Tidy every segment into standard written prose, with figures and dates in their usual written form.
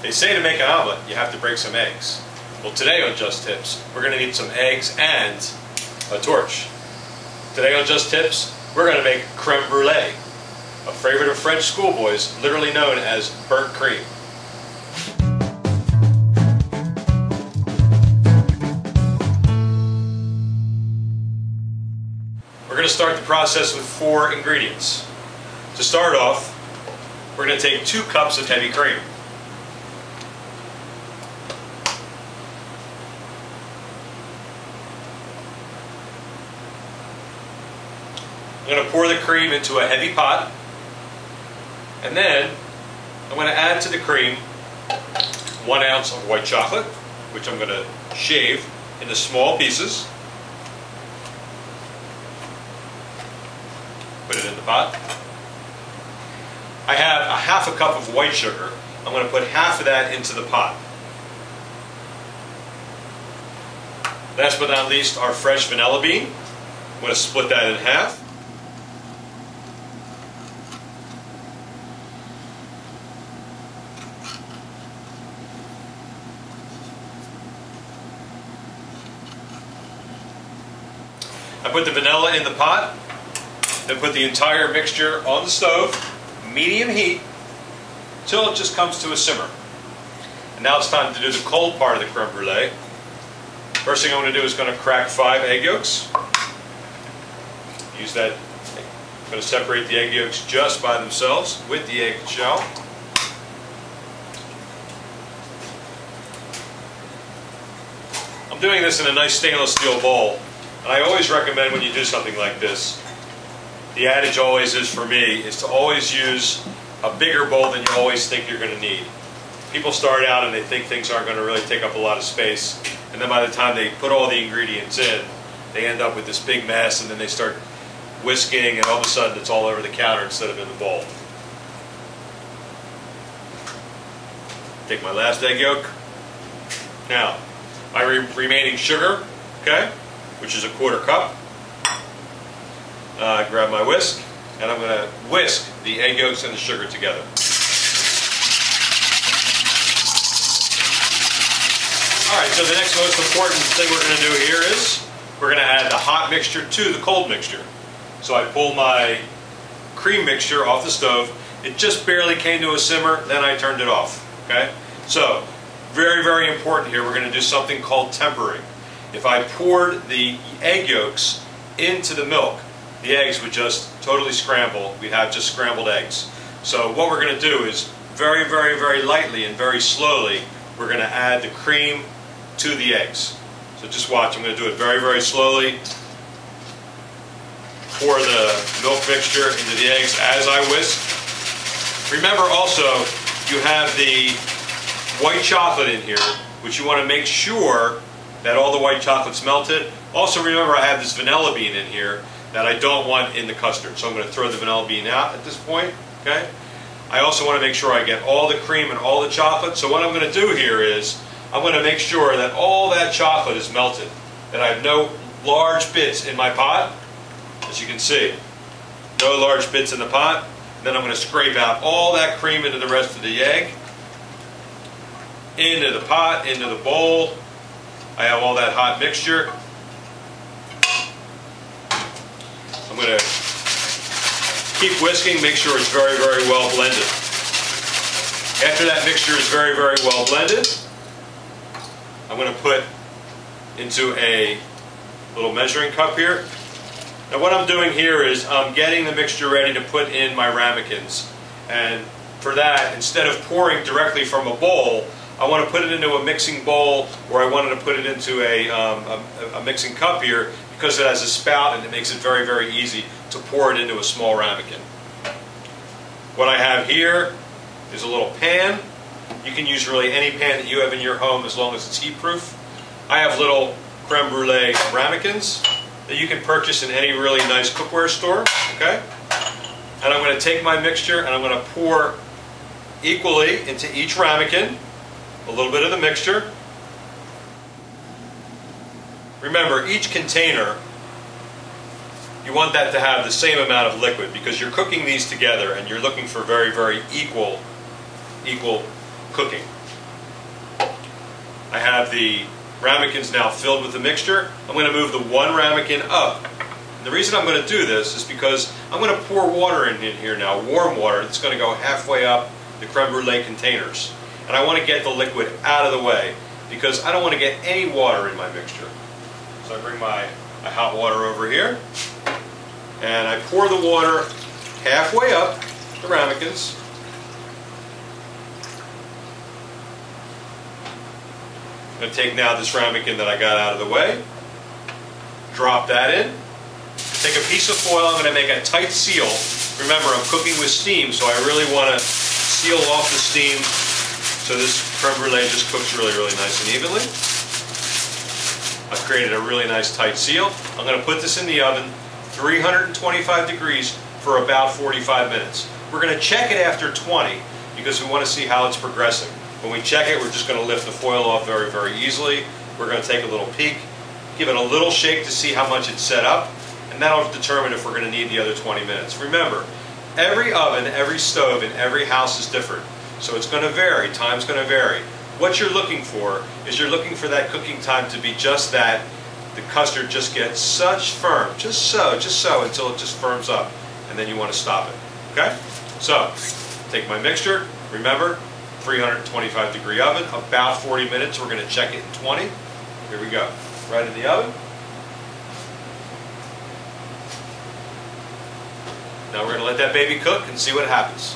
They say to make an omelet, you have to break some eggs. Well, today on Just Tips, we're going to need some eggs and a torch. Today on Just Tips, we're going to make Creme Brulee, a favorite of French schoolboys, literally known as burnt cream. We're going to start the process with 4 ingredients. To start off, we're going to take 2 cups of heavy cream. I'm going to pour the cream into a heavy pot, and then I'm going to add to the cream 1 ounce of white chocolate, which I'm going to shave into small pieces. Put it in the pot. I have a half a cup of white sugar. I'm going to put half of that into the pot. Last but not least, our fresh vanilla bean. I'm going to split that in half. I put the vanilla in the pot, then put the entire mixture on the stove, medium heat, till it just comes to a simmer. And now it's time to do the cold part of the creme brulee. First thing I'm going to do is going to crack 5 egg yolks. Use that. I'm going to separate the egg yolks just by themselves with the egg shell. I'm doing this in a nice stainless steel bowl. And I always recommend when you do something like this, the adage always is for me, is to always use a bigger bowl than you always think you're going to need. People start out and they think things aren't going to really take up a lot of space, and then by the time they put all the ingredients in, they end up with this big mess, and then they start whisking, and all of a sudden it's all over the counter instead of in the bowl. Take my last egg yolk. Now, my remaining sugar, okay, which is a 1/4 cup. Grab my whisk, and I'm going to whisk the egg yolks and the sugar together. Alright, so the next most important thing we're going to do here is we're going to add the hot mixture to the cold mixture. So I pull my cream mixture off the stove. It just barely came to a simmer, then I turned it off. Okay? So, very, very important here, we're going to do something called tempering. If I poured the egg yolks into the milk, the eggs would just totally scramble. We'd have just scrambled eggs. So what we're going to do is very, very, very lightly and very slowly, we're going to add the cream to the eggs. So just watch. I'm going to do it very, very slowly. Pour the milk mixture into the eggs as I whisk. Remember also, you have the white chocolate in here, which you want to make sure that all the white chocolate's melted. Also remember, I have this vanilla bean in here that I don't want in the custard, so I'm going to throw the vanilla bean out at this point. Okay. I also want to make sure I get all the cream and all the chocolate. So what I'm going to do here is I'm going to make sure that all that chocolate is melted, that I have no large bits in my pot. As you can see, no large bits in the pot. And then I'm going to scrape out all that cream into the rest of the egg, into the pot, into the bowl. I have all that hot mixture. I'm going to keep whisking, make sure it's very, very well blended. After that mixture is very, very well blended, I'm going to put into a little measuring cup here. Now what I'm doing here is I'm getting the mixture ready to put in my ramekins. And for that, instead of pouring directly from a bowl, I want to put it into a mixing bowl, or I wanted to put it into a mixing cup here because it has a spout and it makes it very, very easy to pour it into a small ramekin. What I have here is a little pan. You can use really any pan that you have in your home as long as it's heat proof. I have little creme brulee ramekins that you can purchase in any really nice cookware store. Okay? And I'm going to take my mixture and I'm going to pour equally into each ramekin a little bit of the mixture. Remember, each container, you want that to have the same amount of liquid because you're cooking these together and you're looking for very, very equal cooking. I have the ramekins now filled with the mixture. I'm going to move the one ramekin up. And the reason I'm going to do this is because I'm going to pour water in here now, warm water. It's going to go halfway up the creme brulee containers. And I want to get the liquid out of the way because I don't want to get any water in my mixture. So I bring my hot water over here and I pour the water halfway up the ramekins. I'm going to take now this ramekin that I got out of the way, drop that in, take a piece of foil. I'm going to make a tight seal. Remember, I'm cooking with steam, so I really want to seal off the steam so this creme brulee just cooks really, really nice and evenly. I've created a really nice tight seal. I'm going to put this in the oven, 325 degrees for about 45 minutes. We're going to check it after 20 because we want to see how it's progressing. When we check it, we're just going to lift the foil off very, very easily. We're going to take a little peek, give it a little shake to see how much it's set up, and that'll determine if we're going to need the other 20 minutes. Remember, every oven, every stove in every house is different. So it's going to vary, time's going to vary. What you're looking for is you're looking for that cooking time to be just that. The custard just gets such firm, just so, until it just firms up, and then you want to stop it. Okay? So, take my mixture, remember, 325 degree oven, about 40 minutes. We're going to check it in 20. Here we go. Right in the oven. Now we're going to let that baby cook and see what happens.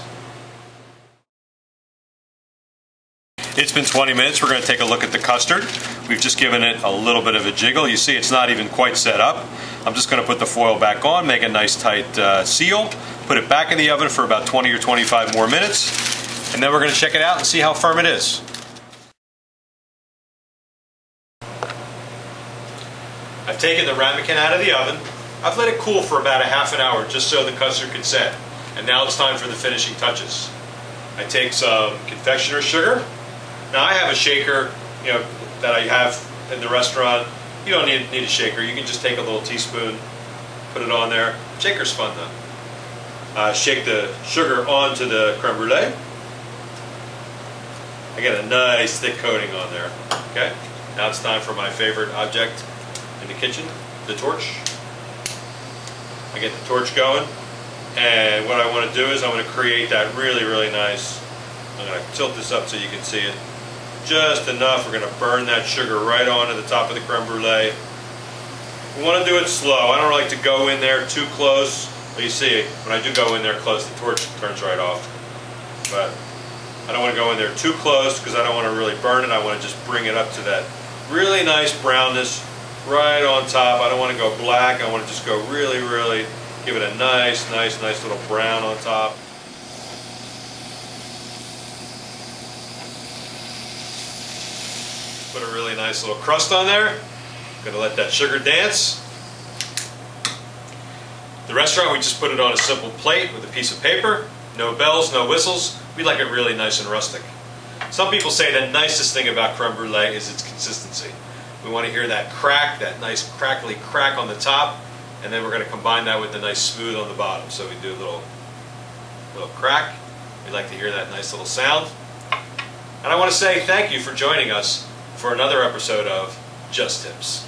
It's been 20 minutes. We're going to take a look at the custard. We've just given it a little bit of a jiggle. You see it's not even quite set up. I'm just going to put the foil back on, make a nice tight seal, put it back in the oven for about 20 or 25 more minutes. And then we're going to check it out and see how firm it is. I've taken the ramekin out of the oven. I've let it cool for about a half an hour just so the custard can set. And now it's time for the finishing touches. I take some confectioner's sugar. Now I have a shaker, that I have in the restaurant. You don't need a shaker. You can just take a little teaspoon, put it on there. Shaker's fun though. Shake the sugar onto the creme brulee. I get a nice thick coating on there. Okay, now it's time for my favorite object in the kitchen, the torch. I get the torch going, and what I want to do is I'm going to create that really, really nice. I'm going to tilt this up so you can see it. Just enough. We're going to burn that sugar right onto the top of the creme brulee. We want to do it slow. I don't like to go in there too close. But you see, when I do go in there close, the torch turns right off. But I don't want to go in there too close because I don't want to really burn it. I want to just bring it up to that really nice brownness right on top. I don't want to go black. I want to just go really, really give it a nice little brown on top. Put a really nice little crust on there. Going to let that sugar dance. The restaurant, we just put it on a simple plate with a piece of paper. No bells, no whistles. We like it really nice and rustic. Some people say the nicest thing about creme brulee is its consistency. We want to hear that crack, that nice crackly crack on the top, and then we're going to combine that with the nice smooth on the bottom. So we do a little crack. We like to hear that nice little sound. And I want to say thank you for joining us for another episode of Just Tips.